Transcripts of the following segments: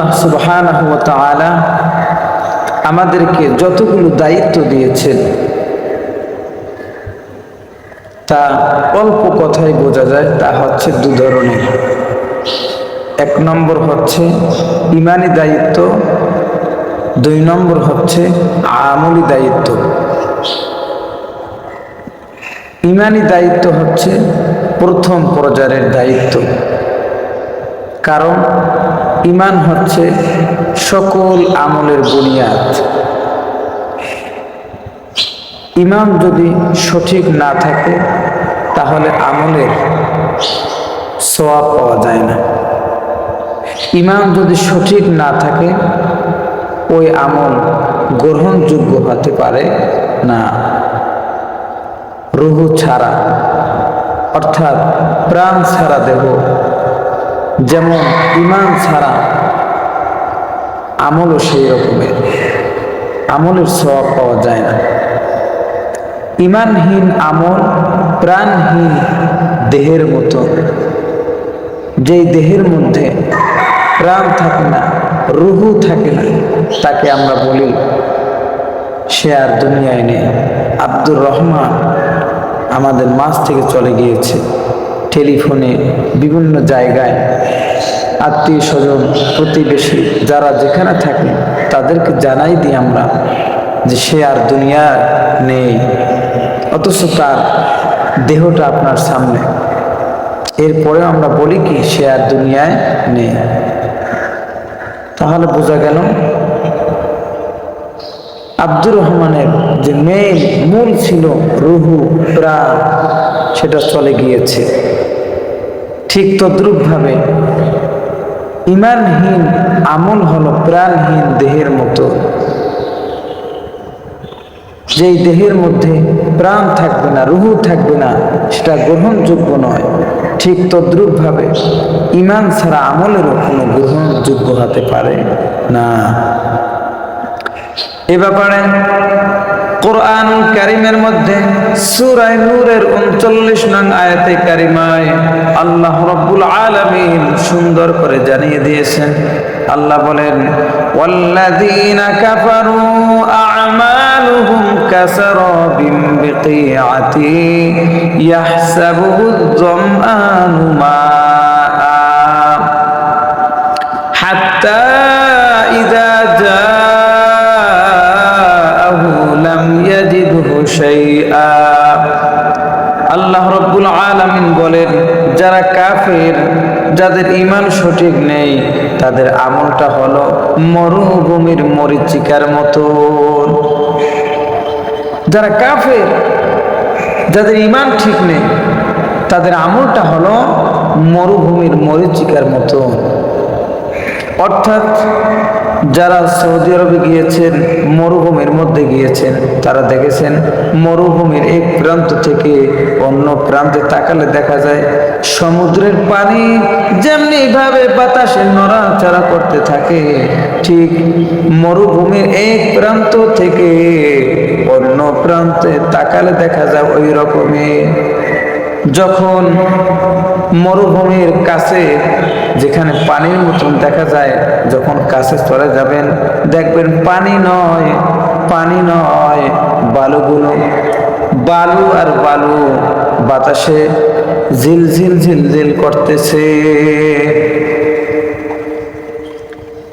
আল্লাহ সুবহানাহু ওয়া তাআলা আমাদেরকে যতগুলো দায়িত্ব দিয়েছেন তা অল্প কথায় বোঝা যায়। তা হচ্ছে দু ধরনের। এক নম্বর হচ্ছে ঈমানি দায়িত্ব, দুই নম্বর হচ্ছে আমলি দায়িত্ব। ঈমানি দায়িত্ব হচ্ছে প্রথম পর্যায়ের দায়িত্ব, কারণ ঈমান হচ্ছে সকল আমলের বুনিয়াদ। ঈমান যদি সঠিক না থাকে তাহলে আমলের সওয়াব পাওয়া যায় না। ঈমান যদি সঠিক না থাকে ওই আমল গ্রহণযোগ্য হতে পারে না। রূহ ছাড়া অর্থাৎ প্রাণ ছাড়া দেহ, যেমন ঈমান ছাড়া আমলও সেই রকমের, আমলের সওয়াব পাওয়া যায় না। ঈমানহীন আমল প্রাণহীন দেহের মতো। যেই দেহের মধ্যে প্রাণ থাকে না, রূহ থাকে না, তাকে আমরা বলি সে আর দুনিয়ায় নেই। আব্দুর রহমান আমাদের মাঝ থেকে চলে গিয়েছে। টেলিফোনে বিভিন্ন জায়গায় আত্মীয় স্বজন প্রতিবেশী যারা যেখানে থাকে তাদেরকে জানাই দিই আমরা যে সে আর দুনিয়া নেই, অথচ তার দেহটা আপনার সামনে। এরপরে আমরা বলি কি সে আর দুনিয়ায় নেই। তাহলে বোঝা গেল আব্দুর রহমানের যে মূল ছিল রূহ প্রাণ, সেটা চলে গিয়েছে। ঠিক তদ্রূপ ভাবে ঈমানহীন আমল হলো প্রাণহীন দেহের মতো। যেই দেহের মধ্যে প্রাণ থাকবে না, রূহ থাকবে না, সেটা গ্রহণযোগ্য নয়। ঠিক তদ্রূপ ভাবে ঈমান ছাড়া আমলেরও কোনো গ্রহণযোগ্য হতে পারে না। এ ব্যাপারে কোরআনুল কারীমের মধ্যে সূরা নূরের 39 নং আয়াতে কারিমায় আল্লাহ রাব্বুল আলামিন সুন্দর করে জানিয়ে দিয়েছেন। আল্লাহ বলেন, ওয়াল্লাযীনা কাফারু আ'মালুহুম কাসারাবিন বিকিআতি ইয়াহসাবুহু আয-যামআনু মাআ হাত্তা ইযা আল্লাহ রাব্বুল আলামিন বলেন, যারা কাফের, যাদের ঈমান সঠিক নেই, তাদের আমলটা হলো মরুভূমির মরীচিকার মতো। যারা কাফের, যাদের ঈমান ঠিক নেই, তাদের আমলটা হলো মরুভূমির মরীচিকার মতো। অর্থাৎ যারা সৌদি আরবে গিয়েছেন, মরুভূমির মধ্যে গিয়েছেন, তারা দেখেছেন মরুভূমির এক প্রান্ত থেকে অন্য প্রান্তে তাকালে দেখা যায় সমুদ্রের পানি যেমনি ভাবে বাতাসে নড়াচড়া করতে থাকে, ঠিক মরুভূমির এক প্রান্ত থেকে অন্য প্রান্তে তাকালে দেখা যায় ওই রকমই। যখন মরুভূমির কাছে যেখানে পানির মতন দেখা যায়, যখন কাছে চলে যাবেন দেখবেন পানি নয় বালুগুলো, বালু আর বালু বাতাসে ঝিলঝিল ঝিলঝিল করতেছে।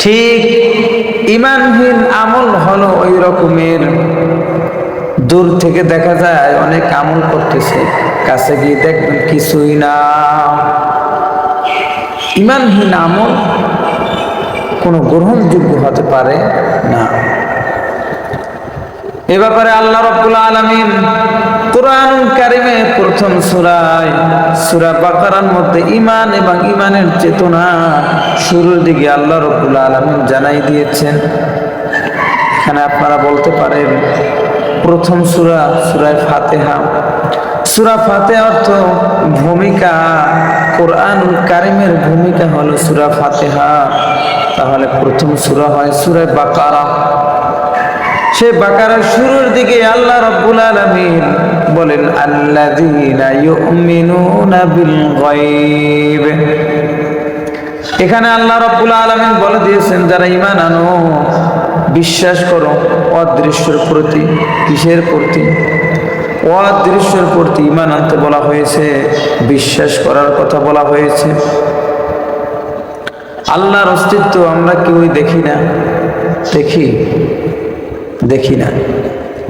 ঠিক ঈমানহীন আমল হলো ওই রকমের। দূর থেকে দেখা যায় অনেক আমল করতেছে, কাছে গিয়ে দেখবেন কিছুই না। ঈমানহীন আমল কোনো গ্রহণযোগ্য হতে পারে না। এ ব্যাপারে আল্লাহ রাব্বুল আলামিন কোরআনুল কারীমে প্রথম সূরা বাকারার মধ্যে ঈমান এবং ঈমানের চেতনা শুরুর দিকে আল্লাহ রাব্বুল আলামিন জানাই দিয়েছেন। এখানে আপনারা বলতে পারেন প্রথম সূরা ফাতিহা। সূরা ফাতিহা অর্থ ভূমিকা, কোরআনুল কারীমের ভূমিকা হলো সূরা ফাতিহা। তাহলে প্রথম সূরা হয় সূরা বাকারা। সে বাকারার শুরুর দিকে আল্লাহ রাব্বুল আলামিন বলেন, আল্লাযীনা ইউমিনুনা বিল গায়ব। এখানে আল্লাহ রাব্বুল আলামিন বলে দিয়েছেন, যারা ঈমান আনো, বিশ্বাস করো অদৃশ্যের প্রতি। কিসের প্রতি? অদৃশ্যের প্রতি ঈমান আনতে বলা হয়েছে, বিশ্বাস করার কথা বলা হয়েছে। আল্লাহর অস্তিত্ব আমরা কেউই দেখি না। দেখি না।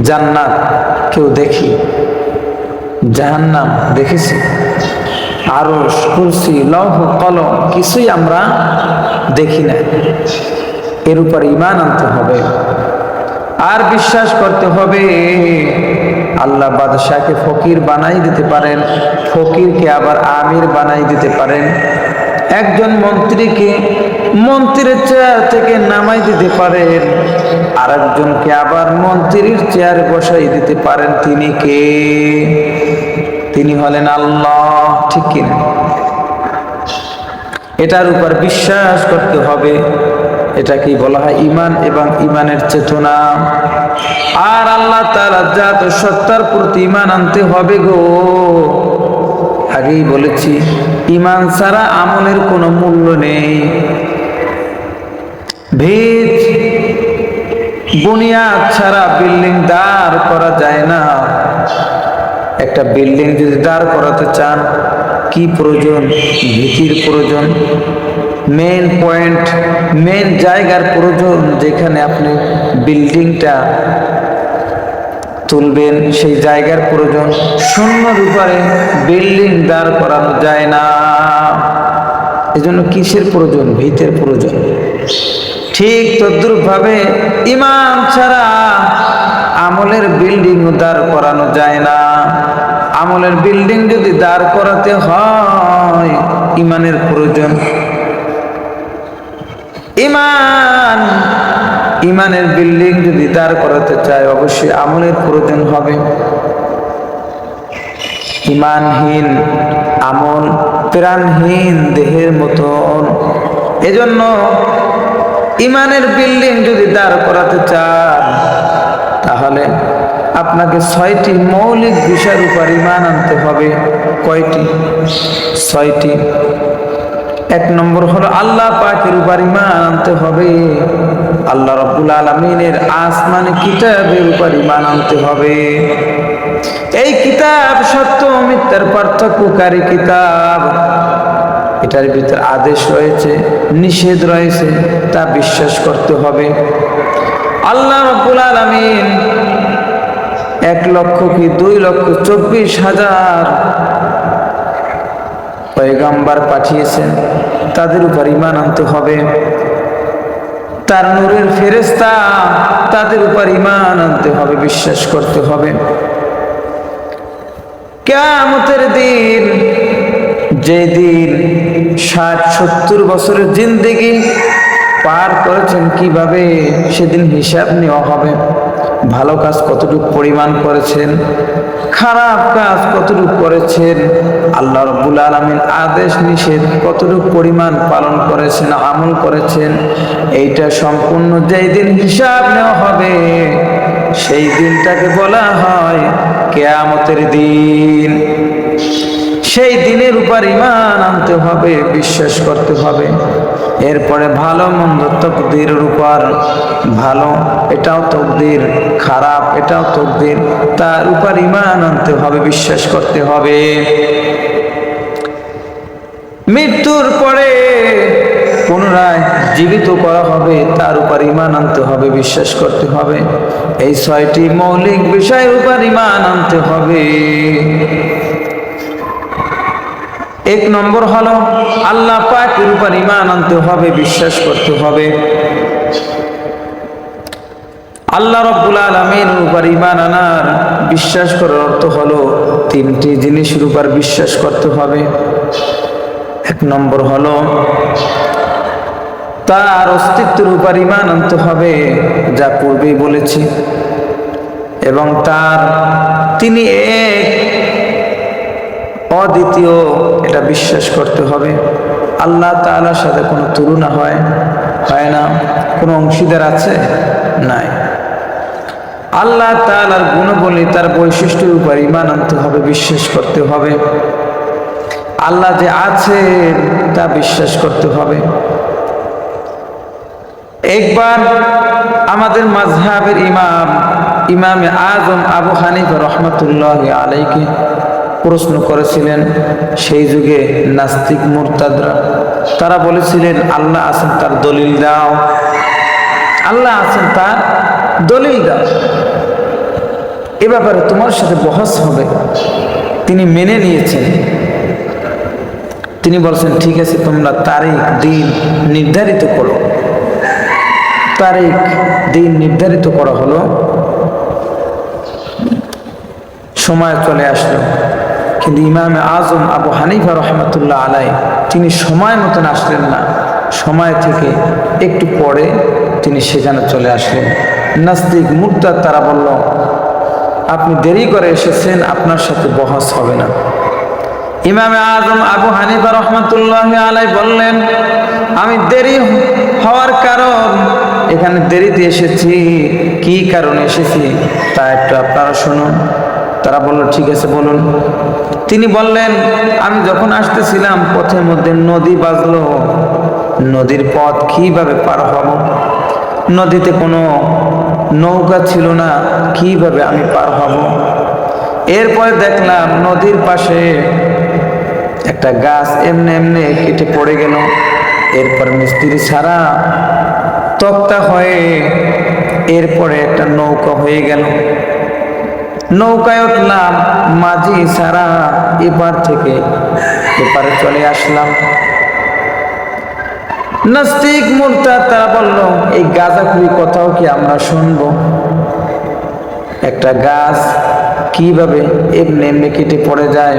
জান্নাত কেউ দেখি, জাহান্নাম দেখেছি, আরশ, কুরসি, লৌহ কলম কিছুই আমরা দেখি না। এর উপর ঈমান আনতে হবে আর বিশ্বাস করতে হবে আল্লাহ বাদশাকে ফকির বানাই দিতে পারেন, ফকিরকে আবার আমির বানাই দিতে পারেন, একজন মন্ত্রীকে মন্ত্রীর চেয়ার থেকে নামাই দিতে পারেন, আর একজনকে আবার মন্ত্রীর চেয়ারে বসাই দিতে পারেন। তিনি কে? তিনি হলেন আল্লাহ। ঠিক কিনা? এটার উপর বিশ্বাস করতে হবে। এটাকেই বলা হয় ঈমান এবং ঈমানের চেতনা। আর আল্লাহ তাআলা জাত সত্তার প্রতি ঈমান আনতে হবে গো। আগেই বলেছি, ঈমান ছাড়া আমলের কোনো মূল্য নেই। ভিত বুনিয়াদ ছাড়া বিল্ডিং দাঁড় করা যায় না। একটা বিল্ডিং যদি দাঁড় করাতে চান, কি প্রয়োজন? ভিতির প্রয়োজন, মেন পয়েন্ট, মেন জায়গার প্রয়োজন, যেখানে আপনি বিল্ডিংটা তুলবেন সেই জায়গার প্রয়োজন। শূন্যর উপরে বিল্ডিং দাঁড় করানো যায় না। এজন্য কিসের প্রয়োজন? ভিতের প্রয়োজন। ঠিক তদ্রূপভাবে ঈমান ছাড়া আমলের বিল্ডিং দাঁড় করানো যায় না। আমলের বিল্ডিং যদি দাঁড় করাতে হয়, ঈমানের প্রয়োজন। ঈমানের বিল্ডিং যদি দাঁড় করাতে চায়, অবশ্যই আমলের প্রয়োজন হবে। ঈমানহীন আমল প্রাণহীন দেহের মতন। এজন্য ঈমানের বিল্ডিং যদি দাঁড় করাতে চান, তাহলে আপনাকে 6টি মৌলিক বিষয়ের উপর ঈমান আনতে হবে। কয়টি? 6টি। 1 নম্বর হলো আল্লাহ পাকের উপর ঈমান আনতে হবে। আল্লাহ রাব্বুল আলামিনের আসমানি কিতাবের উপর ঈমান আনতে হবে। এই কিতাব সত্য ও মিথ্যার পার্থক্যকারী কিতাব। এটার ভিতর আদেশ রয়েছে, নিষেধ রয়েছে, তা বিশ্বাস করতে হবে। আল্লাহ রাব্বুল আলামিন 1 লক্ষ কি 2,24,000 পয়গম্বর পাঠিয়েছেন, তাদের উপর ঈমান আনতে হবে। তার নূরের ফেরেশতা, তাদের উপর ঈমান আনতে হবে, বিশ্বাস করতে হবে। কিয়ামতের দিন, যে দিন 60-70 বছরের জিন্দেগি পার করেছেন, কিভাবে সেদিন হিসাব নেওয়া হবে। ভালো কাজ কতটুকু পরিমাণ করেছেন, খারাপ কাজ কতটুকু করেছেন, আল্লাহ রাব্বুল আলামিন আদেশ নিষেধ কতটুকু পরিমাণ পালন করেছেন, আমল করেছেন, এইটা সম্পূর্ণ যেই দিন হিসাব নেওয়া হবে, সেই দিনটাকে বলা হয় কিয়ামতের দিন। সেই দিনের উপর ঈমান আনতে হবে, বিশ্বাস করতে হবে। এরপরে ভালো মন্দ তকদিরের উপর, ভালো এটাও তকদির, খারাপ এটাও তকদির, তার উপর ঈমান আনতে হবে, বিশ্বাস করতে হবে। মৃত্যুর পরে পুনরায় জীবিত করা হবে, তার উপর ঈমান আনতে হবে, বিশ্বাস করতে হবে। এই 6টি মৌলিক বিষয়ের উপর ঈমান আনতে হবে। 1 নম্বর হলো আল্লাহ পাকের উপর ঈমান আনতে হবে, বিশ্বাস করতে হবে। আল্লাহ রাব্বুল আলামিনের উপর ঈমান আনার, বিশ্বাস করার অর্থ হলো 3টি জিনিসের উপর বিশ্বাস করতে হবে। 1 নম্বর হলো তার অস্তিত্বের উপর ঈমান আনতে হবে, যা পূর্বেই বলেছি, এবং তিনি এক, অদ্বিতীয়, এটা বিশ্বাস করতে হবে। আল্লাহ তাআলার সাথে কোনো তুলনা হয় না, কোনো অংশীদার আছে? নাই। আল্লাহ তাআলার গুণাবলী, তার বৈশিষ্ট্যের উপর ঈমান আনতে হবে, বিশ্বাস করতে হবে। আল্লাহ যে আছেন তা বিশ্বাস করতে হবে। একবার আমাদের মাযহাবের ইমামে আজম আবু হানিফা রহমাতুল্লাহি আলাইহি প্রশ্ন করেছিলেন। সেই যুগে নাস্তিক মুরতাদরা তারা বলেছিলেন আল্লাহ আছেন, তার দলিল দাও, আল্লাহ আছেন, তার দলিল দাও, এ ব্যাপারে তোমার সাথে বহস হবে। তিনি মেনে নিয়েছেন। তিনি বলছেন ঠিক আছে, তোমরা তারিখ দিন নির্ধারিত করো। তারিখ দিন নির্ধারিত করা হলো, সময় চলে আসলো। কিন্তু ইমামে আজম আবু হানিফা রহমাতুল্লাহ আলাইহি তিনি সময় মতন আসলেন না, সময় থেকে একটু পরে তিনি সেখানে চলে আসলেন। নাস্তিক মুরতাদ তারা বলল আপনি দেরি করে এসেছেন, আপনার সাথে বহস হবে না। ইমামে আজম আবু হানিফা রহমাতুল্লাহ আলাইহি বললেন আমি দেরি হওয়ার কারণ, এখানে দেরিতে এসেছি, কি কারণে এসেছি তা একটু আপনারা শুনুন। তারা বলল ঠিক আছে বলুন। তিনি বললেন আমি যখন আসতেছিলাম পথের মধ্যে নদী বাজলো, নদীর পথ কিভাবে পার হব, নদীতে কোনো নৌকা ছিল না, কিভাবে আমি পার হব। এরপরে দেখলাম নদীর পাশে একটা গাছ এমনি এমনি কেটে পড়ে গেল। এরপর মিস্ত্রি ছাড়া তক্তা হয়ে এরপরে একটা নৌকা হয়ে গেল। নৌকায় উঠলাম, মাঝি ছাড়া এপার থেকে এপারে চলে আসলাম। নাস্তিক মুরতাদ তারা বলল এই গাঁজাখুরি কথাও কি আমরা শুনবো? একটা গাছ কিভাবে এমনি এমনি কেটে পড়ে যায়,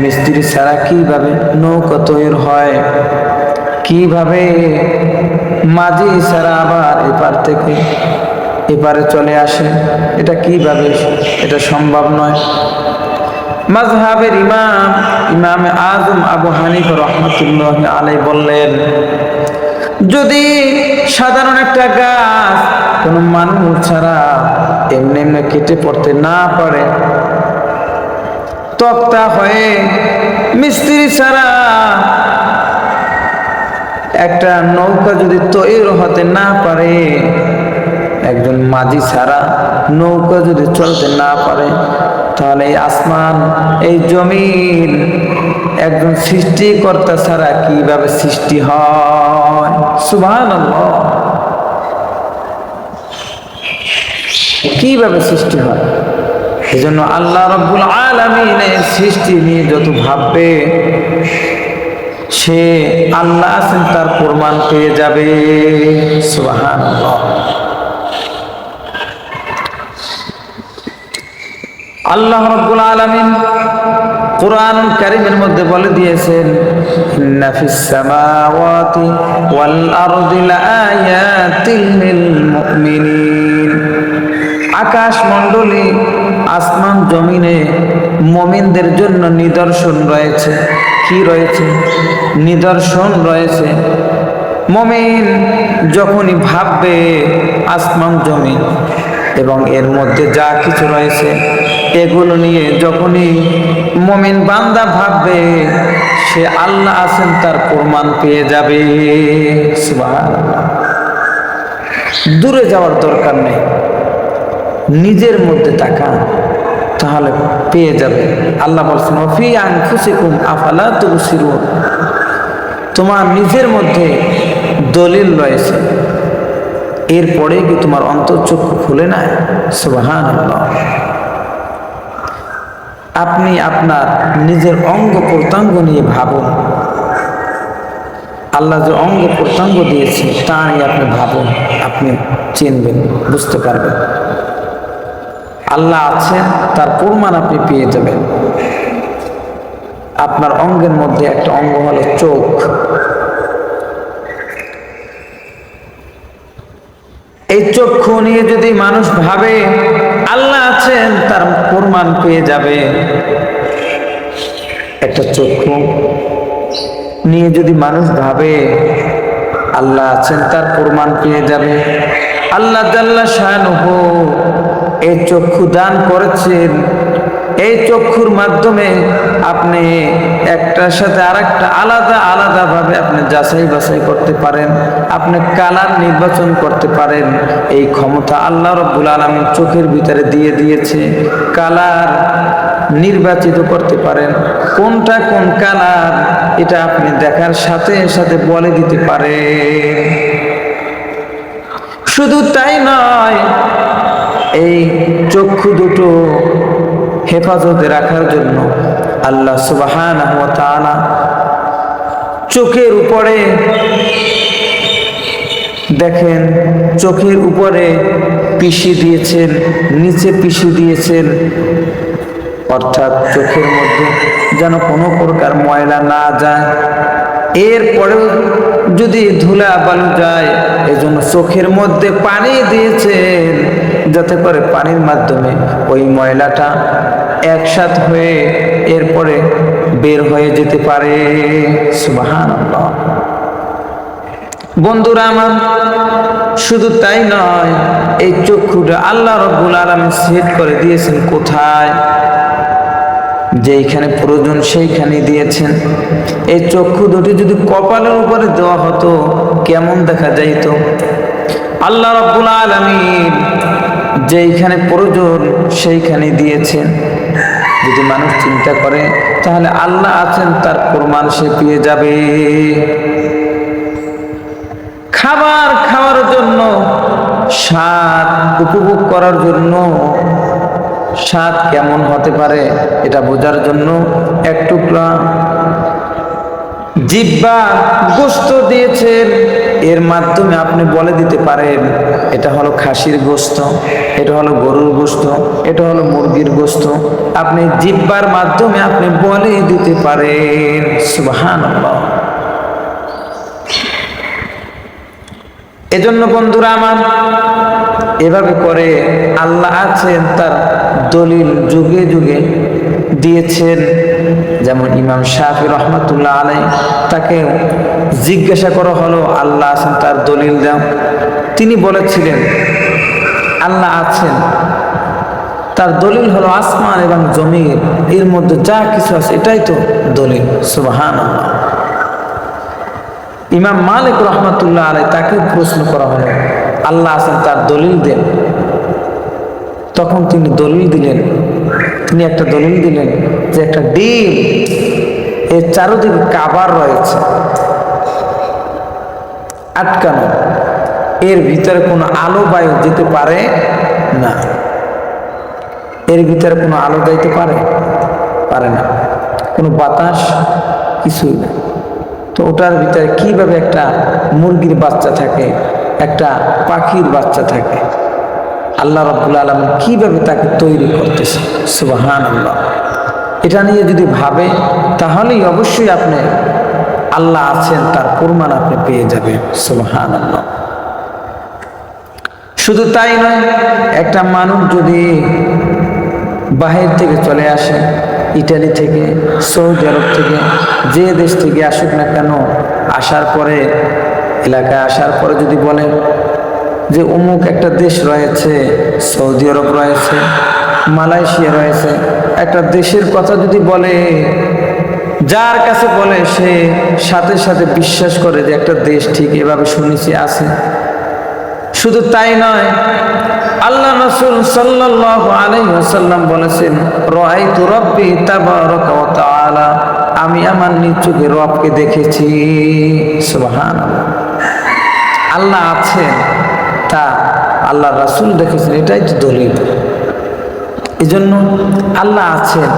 মিস্ত্রি ছাড়া কিভাবে নৌকা তৈরি হয়, কিভাবে মাঝি ছাড়া আবার এপার থেকে এপারে চলে আসে, এটা কিভাবে, এটা সম্ভব নয়। মাযহাবের ইমামে আজম আবু হানিফা রহমাতুল্লাহ আলাইহি বললেন যদি সাধারণ একটা গাছ কোনো মানুষ ছাড়া এমনি এমনি কেটে পড়তে না পারে, তক্তা হয়ে মিস্ত্রি ছাড়া একটা নৌকা যদি তৈরি হতে না পারে, একজন মাঝি ছাড়া নৌকা যদি চলতে না পারে, তাহলে এই আসমান এই জমিন একজন সৃষ্টিকর্তা ছাড়া কিভাবে সৃষ্টি হয়? সুবহানাল্লাহ, কিভাবে সৃষ্টি হয়? এই জন্য আল্লাহ রাব্বুল আলামিনের সৃষ্টি নিয়ে যত ভাববে সে আল্লাহ আছেন তার প্রমাণ পেয়ে যাবে। সুবহানাল্লাহ। আল্লাহ রাব্বুল আলামিন কুরআন কারীমের মধ্যে বলে দিয়েছেন ইন্না ফিস সামাওয়াতি ওয়াল আরদি লাআয়াতিন লিল মুমিনিন। আকাশ মণ্ডলী, আসমান জমিনে মুমিনদের জন্য নিদর্শন রয়েছে। কি রয়েছে? নিদর্শন রয়েছে। মুমিন যখনই ভাববে আসমান জমিন এবং এর মধ্যে যা কিছু রয়েছে এগুলো নিয়ে যখনই মুমিন বান্দা ভাববে সে আল্লাহ আছেন তার প্রমাণ পেয়ে যাবে। সুবহানাল্লাহ। দূরে যাওয়ার দরকার নেই, নিজের মধ্যে তাকান, তাহলে পেয়ে যাবে। আল্লাহ বলছেন ফি আনফুসিকুম আফালা তুবসিরুন, তোমার নিজের মধ্যে দলিল রয়েছে, এরপরে কি তোমার অন্তর্চক্ষু খুলে নাই? সুবহানাল্লাহ। আপনি আপনার নিজের অঙ্গ প্রত্যঙ্গ নিয়ে ভাবুন। আল্লাহ যে অঙ্গ প্রত্যঙ্গ দিয়েছে তা নিয়ে আপনি ভাবুন, আপনি চিনবেন, বুঝতে পারবেন আল্লাহ আছেন তার প্রমাণ আপনি পেয়ে যাবেন। আপনার অঙ্গের মধ্যে একটা অঙ্গ হলো চোখ। এই চক্ষু নিয়ে যদি মানুষ ভাবে আল্লাহ আছেন তার প্রমাণ পেয়ে যাবে। একটা চক্ষু নিয়ে যদি মানুষ ভাবে আল্লাহ আছেন তার প্রমাণ পেয়ে যাবে। আল্লাহ জাল্লা শানুহু এই চক্ষু দান করেছেন এই চক্ষুর মাধ্যমে আপনি একটার সাথে আরেকটা আলাদা আলাদা ভাবে আপনি যাচাই বাছাই করতে পারেন, আপনি কালার নির্বাচন করতে পারেন। এই ক্ষমতা আল্লাহ রাব্বুল আলামিন চোখের ভিতরে দিয়ে দিয়েছে। কালার নির্বাচিত করতে পারেন, কোনটা কোন কালার এটা আপনি দেখার সাথে সাথে বলে দিতে পারেন। শুধু তাই নয়, এই চক্ষু দুটো হেফাজতে রাখার জন্য আল্লাহ সুবহানাহু ওয়া তাআলা চোখের উপরে দেখেন, চোখের উপরে পিষি দিয়েছেন, নিচে পিষি দিয়েছেন, অর্থাৎ চোখের মধ্যে যেন কোনো প্রকার ময়লা না যায়। এরপরেও যদি ধুলা বালু যায়, এজন্য চোখের মধ্যে পানি দিয়েছেন, যাতে করে পানির মাধ্যমে ওই ময়লাটা একসাথ হয়ে এরপরে বের হয়ে যেতে পারে। সুবহানাল্লাহ। বন্ধুরা আমার, শুধু তাই নয়, এই চক্ষুটা আল্লাহ রাব্বুল আলামিন সেট করে দিয়েছেন কোথায়? যেইখানে প্রয়োজন সেইখানে দিয়েছেন। এই চক্ষু দুটি যদি কপালের উপরে দেওয়া হতো কেমন দেখা যাইত? আল্লাহ রাব্বুল আলামিন যেইখানে প্রয়োজন সেইখানে দিয়েছেন। যদি মানুষ চিন্তা করে তাহলে আল্লাহ আছেন তার প্রমাণ সে পেয়ে যাবে। খাবার খাওয়ার জন্য, স্বাদ উপভোগ করার জন্য, স্বাদ কেমন হতে পারে এটা বোঝার জন্য এক টুকরা জিহ্বা গোশত দিয়েছেন। এর মাধ্যমে আপনি বলে দিতে পারেন এটা হলো খাসির গোশত, এটা হলো গরুর গোশত, এটা হলো মুরগির গোশত। আপনি জিহ্বার মাধ্যমে আপনি বলে দিতে পারেন। সুবহানাল্লাহ। এজন্য বন্ধুরা আমার, এভাবে করে আল্লাহ আছেন তার দলিল যুগে যুগে দিয়েছেন। যেমন ইমাম শাফি রহমাতুল্লাহ আলাইহি, তাকে জিজ্ঞাসা করা হলো আল্লাহ আছেন তার দলিল দাও। তিনি বলেছিলেন আল্লাহ আছেন তার দলিল হলো আসমান এবং জমিন, এর মধ্যে যা কিছু আছে এটাই তো দলিল। সুবহানাল্লাহ। ইমাম মালিক রহমাতুল্লাহ আলাইহি, তাকে প্রশ্ন করা হলো আল্লাহ আছেন তার দলিল দেন। তখন তিনি দলিল দিলেন, তিনি একটা দলিল দিলেন যে একটা ডিম, এর চারদিকে কাবার রয়েছে আটকানো, এর ভিতরে কোনো আলো বায়ু যেতে পারে না। এর ভিতরে কোনো আলো যাইতে পারে না, কোনো বাতাস কিছুই না। তো ওটার ভিতরে কিভাবে একটা মুরগির বাচ্চা থাকে, একটা পাখির বাচ্চা থাকে? আল্লাহ রাব্বুল আলামিন কিভাবে তাকে তৈরি করতেছে। সুবহানাল্লাহ। এটা নিয়ে যদি ভাবে তাহলেই অবশ্যই আপনি আল্লাহ আছেন তার প্রমাণ আপনি পেয়ে যাবেন। সুবহানাল্লাহ। শুধু তাই নয়, একটা মানুষ যদি বাহির থেকে চলে আসে, ইটালি থেকে, সৌদি আরব থেকে, যে দেশ থেকে আসুক না কেন, আসার পরে এলাকায় আসার পরে যদি বলে যে অমুক একটা দেশ রয়েছে, সৌদি আরব রয়েছে, মালয়েশিয়া রয়েছে, একটা দেশের কথা যদি বলে, যার কাছে বলে সে সাথে সাথে বিশ্বাস করে যে একটা দেশ ঠিক এভাবে শুনেছি আছে। শুধু তাই নয়, আল্লাহ রাসূল সাল্লাল্লাহু আলাইহি ওয়াসাল্লাম বলেছেন রাআইতু রাব্বি তাবারাকা ওয়া তাআলা, আমি আমার নিজ চোখে রবকে দেখেছি। সুবহানাল্লাহ। আল্লাহ আছেন তা আল্লাহ রাসূল দেখেছেন, এটাই তো দলিল। এজন্য আল্লাহ আছেন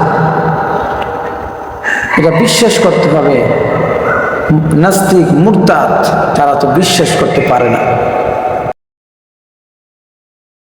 এটা বিশ্বাস করতে হবে। নাস্তিক মুরতাদ তারা তো বিশ্বাস করতে পারে না।